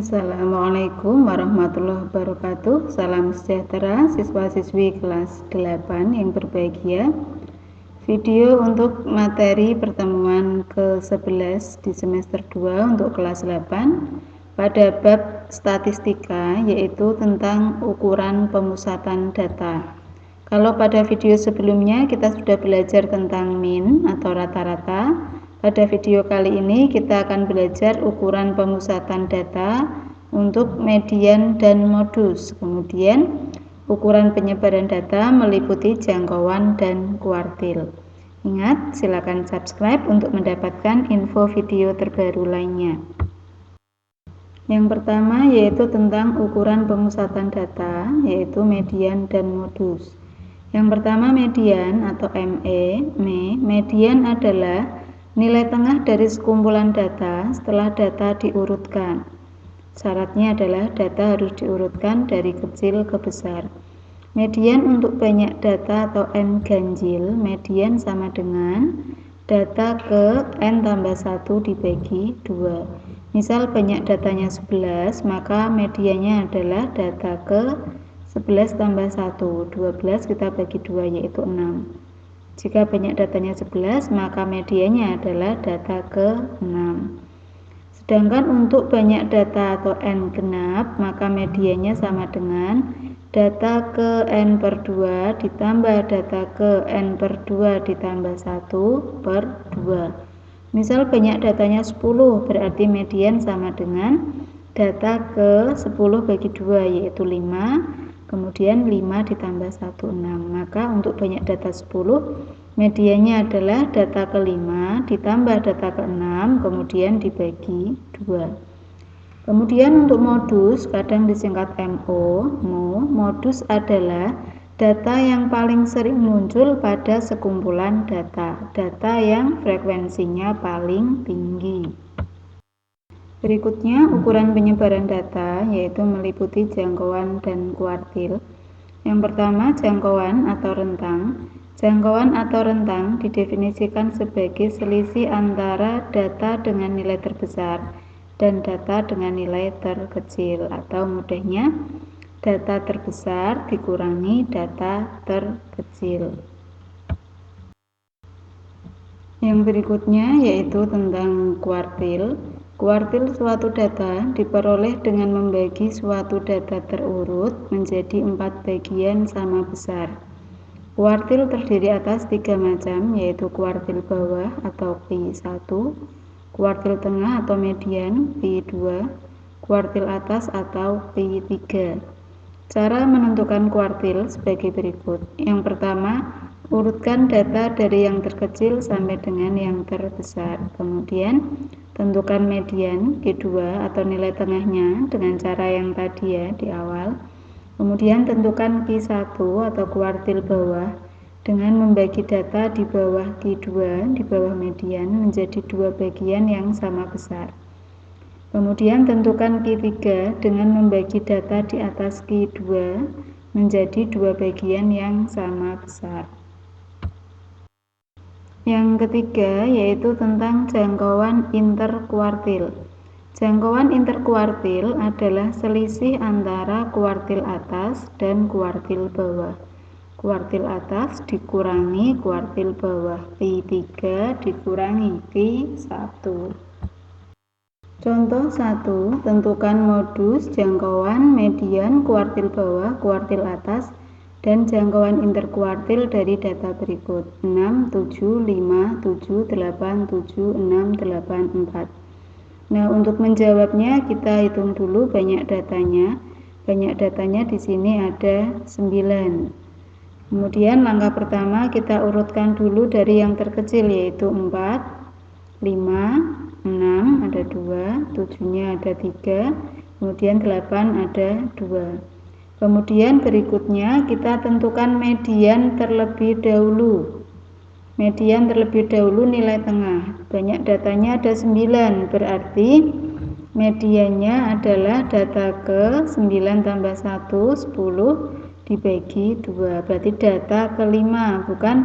Assalamualaikum warahmatullahi wabarakatuh. Salam sejahtera siswa-siswi kelas 8 yang berbahagia. Video untuk materi pertemuan ke-11 di semester 2 untuk kelas 8 pada bab statistika, yaitu tentang ukuran pemusatan data. Kalau pada video sebelumnya kita sudah belajar tentang mean atau rata-rata, pada video kali ini kita akan belajar ukuran pemusatan data untuk median dan modus. Kemudian ukuran penyebaran data meliputi jangkauan dan kuartil. Ingat, silakan subscribe untuk mendapatkan info video terbaru lainnya. Yang pertama yaitu tentang ukuran pemusatan data, yaitu median dan modus. Yang pertama median atau ME. Median adalah nilai tengah dari sekumpulan data setelah data diurutkan. Syaratnya adalah data harus diurutkan dari kecil ke besar. Median untuk banyak data atau N ganjil, median sama dengan data ke N tambah 1 dibagi 2. Misal banyak datanya 11, maka mediannya adalah data ke 11 tambah 1. 12 kita bagi 2 yaitu 6. Jika banyak datanya 11, maka mediannya adalah data ke-6. Sedangkan untuk banyak data atau N genap, maka mediannya sama dengan data ke N per 2 ditambah data ke N per 2 ditambah 1 per 2. Misal banyak datanya 10, berarti median sama dengan data ke 10 bagi 2 yaitu 5. Kemudian 5 ditambah 1, 6. Maka untuk banyak data 10, mediannya adalah data ke-5 ditambah data ke-6, kemudian dibagi 2. Kemudian untuk modus, kadang disingkat MO. Modus adalah data yang paling sering muncul pada sekumpulan data. Data yang frekuensinya paling tinggi. Berikutnya, ukuran penyebaran data, yaitu meliputi jangkauan dan kuartil. Yang pertama, jangkauan atau rentang. Jangkauan atau rentang didefinisikan sebagai selisih antara data dengan nilai terbesar dan data dengan nilai terkecil, atau mudahnya, data terbesar dikurangi data terkecil. Yang berikutnya yaitu tentang kuartil. Kuartil suatu data diperoleh dengan membagi suatu data terurut menjadi 4 bagian sama besar. Kuartil terdiri atas 3 macam, yaitu kuartil bawah atau Q1, kuartil tengah atau median Q2, kuartil atas atau Q3. Cara menentukan kuartil sebagai berikut. Yang pertama, urutkan data dari yang terkecil sampai dengan yang terbesar. Kemudian, tentukan median Q2 atau nilai tengahnya dengan cara yang tadi ya di awal. Kemudian tentukan Q1 atau kuartil bawah dengan membagi data di bawah Q2, di bawah median menjadi 2 bagian yang sama besar. Kemudian tentukan Q3 dengan membagi data di atas Q2 menjadi 2 bagian yang sama besar. Yang ketiga yaitu tentang jangkauan interkuartil. Jangkauan interkuartil adalah selisih antara kuartil atas dan kuartil bawah. Kuartil atas dikurangi kuartil bawah, Q3 dikurangi Q1. Contoh 1, tentukan modus jangkauan median kuartil bawah, kuartil atas, dan jangkauan interkuartil dari data berikut 6, 7, 5, 7, 8, 7, 6, 8, 4. Nah, untuk menjawabnya kita hitung dulu banyak datanya. Banyak datanya di sini ada 9. Kemudian langkah pertama kita urutkan dulu dari yang terkecil yaitu 4, 5, 6 ada 2, 7-nya ada 3, kemudian 8 ada 2. Kemudian berikutnya kita tentukan median terlebih dahulu. Median terlebih dahulu nilai tengah. Banyak datanya ada 9, berarti mediannya adalah data ke 9 tambah 1, 10 dibagi 2. Berarti data ke-5, bukan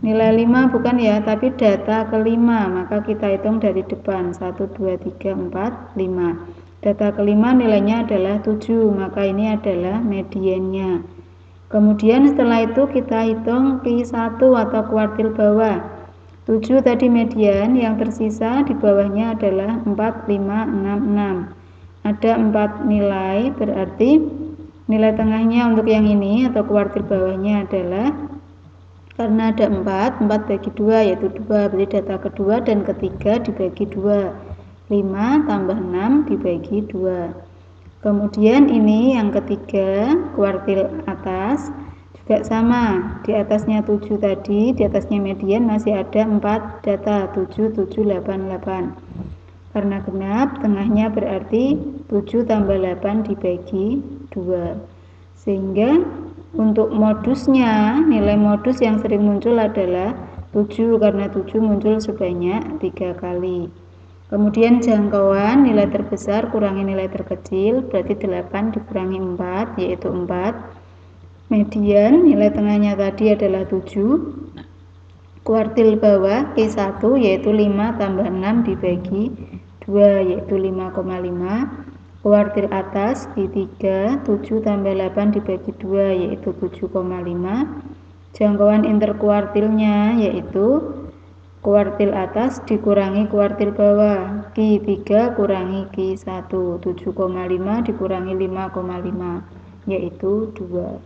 nilai 5 bukan ya, tapi data ke-5. Maka kita hitung dari depan 1, 2, 3, 4, 5. Data kelima nilainya adalah 7, maka ini adalah mediannya. Kemudian setelah itu kita hitung Q1 atau kuartil bawah. 7 tadi median, yang tersisa di bawahnya adalah 4, 5, 6, 6. Ada 4 nilai, berarti nilai tengahnya untuk yang ini atau kuartil bawahnya adalah, karena ada 4 bagi 2 yaitu 2, berarti data kedua dan ketiga dibagi 2. 5 tambah 6 dibagi 2. Kemudian ini yang ketiga, kuartil atas, juga sama, di atasnya 7 tadi, di atasnya median masih ada 4 data, 7, 7, 8, 8. Karena genap, tengahnya berarti 7 tambah 8 dibagi 2. Sehingga untuk modusnya, nilai modus yang sering muncul adalah 7, karena 7 muncul sebanyak 3 kali. Kemudian jangkauan, nilai terbesar kurangi nilai terkecil, berarti 8 dikurangi 4, yaitu 4. Median, nilai tengahnya tadi adalah 7. Kuartil bawah, Q1, yaitu 5 tambah 6 dibagi 2, yaitu 5,5. Kuartil atas, Q3, 7 tambah 8 dibagi 2, yaitu 7,5. Jangkauan interkuartilnya, yaitu kuartil atas dikurangi kuartil bawah, Q3 kurangi Q1, 7,5 dikurangi 5,5, yaitu 2.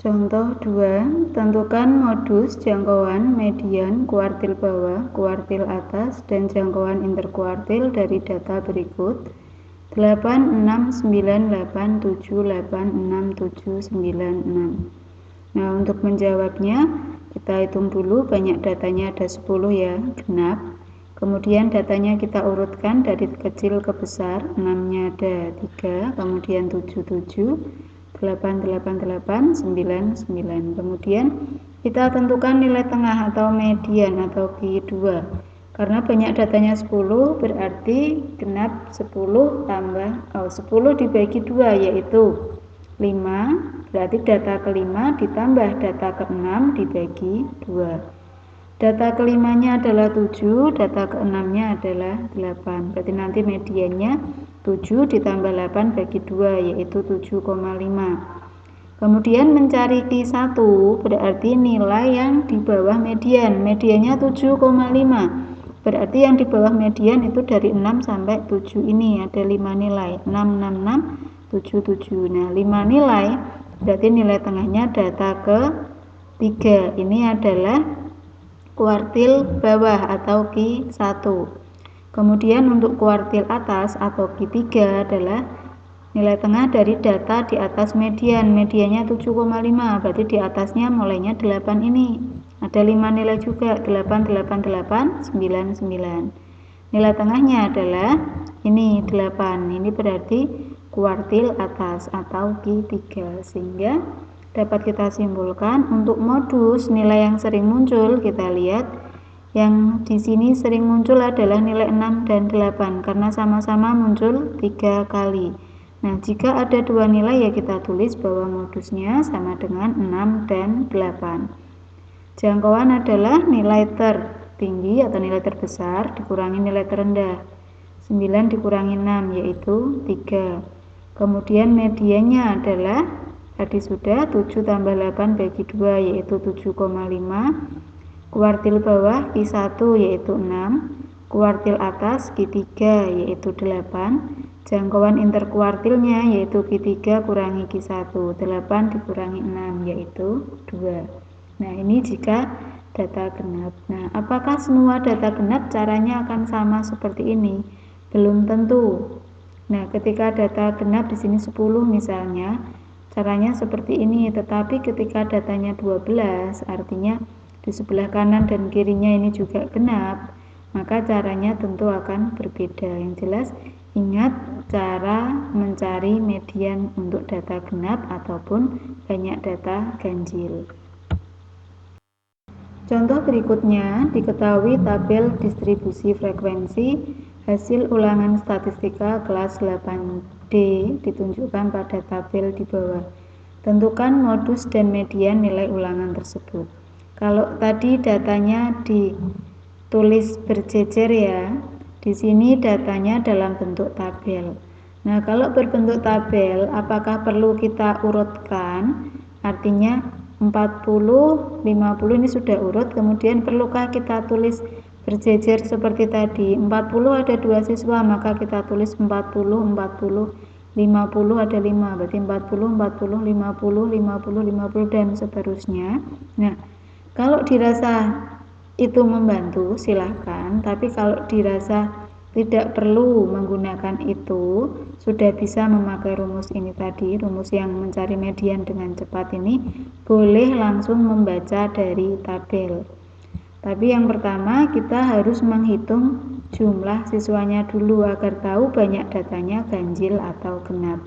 Contoh 2, tentukan modus jangkauan median kuartil bawah, kuartil atas, dan jangkauan interkuartil dari data berikut. 8, 6, 9, 8, 7, 8, 6, 7, 9, 6. Nah, untuk menjawabnya, kita hitung dulu, banyak datanya ada 10 ya, genap. Kemudian datanya kita urutkan dari kecil ke besar, 6-nya ada 3, kemudian 7, 7, 8, 8, 8, 9, 9. Kemudian kita tentukan nilai tengah atau median atau Q2. Karena banyak datanya 10, berarti genap 10 tambah 10 dibagi 2, yaitu 5. Berarti data kelima ditambah data keenam dibagi 2. Data kelimanya adalah 7, data keenamnya adalah 8. Berarti nanti mediannya 7 ditambah 8 bagi 2, yaitu 7,5. Kemudian mencari Q1, berarti nilai yang di bawah median. Mediannya 7,5. Berarti yang di bawah median itu dari 6 sampai 7 ini ada 5 nilai. 6, 6, 6, 7, 7. Nah, 5 nilai berarti nilai tengahnya data ke-3. Ini adalah kuartil bawah atau Q1. Kemudian untuk kuartil atas atau Q3 adalah nilai tengah dari data di atas median. Mediannya 7,5, berarti di atasnya mulainya 8 ini. Ada 5 nilai juga, 8, 8, 8, 9, 9. Nilai tengahnya adalah ini 8. Ini berarti kuartil atas atau Q3. Sehingga dapat kita simpulkan untuk modus nilai yang sering muncul, kita lihat yang di sini sering muncul adalah nilai 6 dan 8 karena sama-sama muncul 3 kali. Nah, jika ada 2 nilai ya kita tulis bahwa modusnya sama dengan 6 dan 8. Jangkauan adalah nilai tertinggi atau nilai terbesar dikurangi nilai terendah. 9 dikurangi 6 yaitu 3. Kemudian mediannya adalah tadi sudah 7 tambah 8 bagi 2 yaitu 7,5. Kuartil bawah Q1 yaitu 6. Kuartil atas Q3 yaitu 8. Jangkauan interkuartilnya yaitu Q3 kurangi Q1. 8 dikurangi 6 yaitu 2. Nah, ini jika data genap. Nah, apakah semua data genap caranya akan sama seperti ini? Belum tentu. Nah, ketika data genap di sini 10 misalnya, caranya seperti ini, tetapi ketika datanya 12, artinya di sebelah kanan dan kirinya ini juga genap, maka caranya tentu akan berbeda. Yang jelas, ingat cara mencari median untuk data genap ataupun banyak data ganjil. Contoh berikutnya, diketahui tabel distribusi frekuensi hasil ulangan statistika kelas 8D ditunjukkan pada tabel di bawah. Tentukan modus dan median nilai ulangan tersebut. Kalau tadi datanya ditulis berjejer ya, Di sini datanya dalam bentuk tabel. Nah, kalau berbentuk tabel, apakah perlu kita urutkan? Artinya 40, 50 ini sudah urut, kemudian perlukah kita tulis berjejer seperti tadi? 40 ada 2 siswa, maka kita tulis 40, 40, 50 ada 5, berarti 40, 40, 50, 50, 50, dan seterusnya. Nah, kalau dirasa itu membantu silahkan, tapi kalau dirasa tidak perlu menggunakan itu, sudah bisa memakai rumus ini tadi, rumus yang mencari median dengan cepat ini, boleh langsung membaca dari tabel. Tapi yang pertama kita harus menghitung jumlah siswanya dulu agar tahu banyak datanya ganjil atau genap.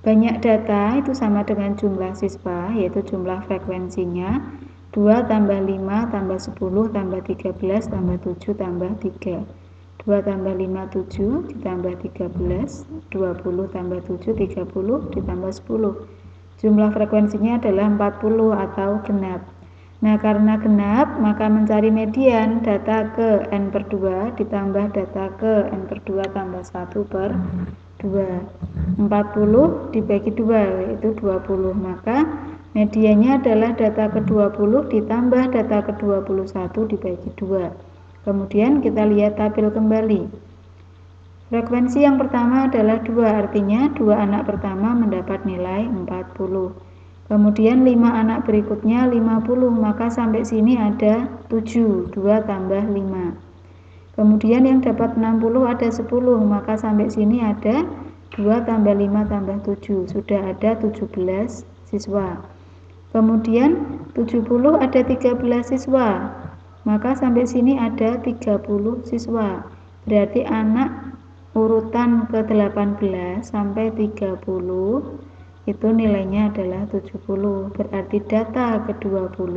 Banyak data itu sama dengan jumlah siswa, yaitu jumlah frekuensinya 2 tambah 5 tambah 10 tambah 13 tambah 7 tambah 3. 2 tambah 5 7 ditambah 13, 20 tambah 7 30 ditambah 10. Jumlah frekuensinya adalah 40 atau genap. Nah, karena genap maka mencari median data ke n per 2 ditambah data ke n per 2 tambah 1 per 2. 40 dibagi 2 yaitu 20, maka mediannya adalah data ke-20 ditambah data ke-21 dibagi 2. Kemudian kita lihat tabel kembali. Frekuensi yang pertama adalah 2, artinya 2 anak pertama mendapat nilai 40. Kemudian 5 anak berikutnya 50, maka sampai sini ada 7, 2 tambah 5. Kemudian yang dapat 60 ada 10, maka sampai sini ada 2 tambah 5 tambah 7, sudah ada 17 siswa. Kemudian 70 ada 13 siswa, maka sampai sini ada 30 siswa. Berarti anak urutan ke-18 sampai 30 itu nilainya adalah 70. Berarti data ke-20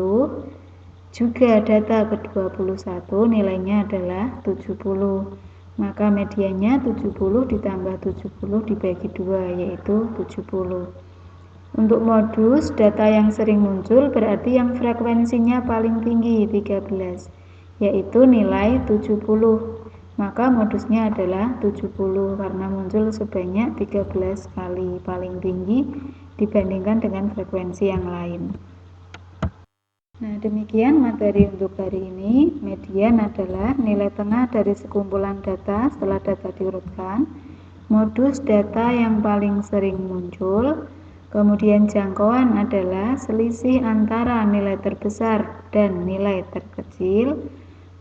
juga data ke-21 nilainya adalah 70. Maka mediannya 70 ditambah 70 dibagi 2 yaitu 70. Untuk modus data yang sering muncul berarti yang frekuensinya paling tinggi 13 yaitu nilai 70. Maka modusnya adalah 70 karena muncul sebanyak 13 kali paling tinggi dibandingkan dengan frekuensi yang lain. Nah, demikian materi untuk hari ini. Median adalah nilai tengah dari sekumpulan data setelah data diurutkan, modus data yang paling sering muncul, kemudian jangkauan adalah selisih antara nilai terbesar dan nilai terkecil.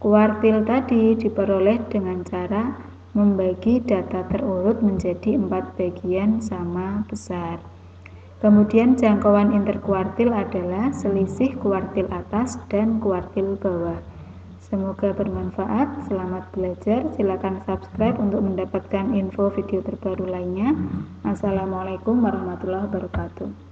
Kuartil tadi diperoleh dengan cara membagi data terurut menjadi 4 bagian sama besar. Kemudian jangkauan interkuartil adalah selisih kuartil atas dan kuartil bawah. Semoga bermanfaat, selamat belajar, silakan subscribe untuk mendapatkan info video terbaru lainnya. Assalamualaikum warahmatullahi wabarakatuh.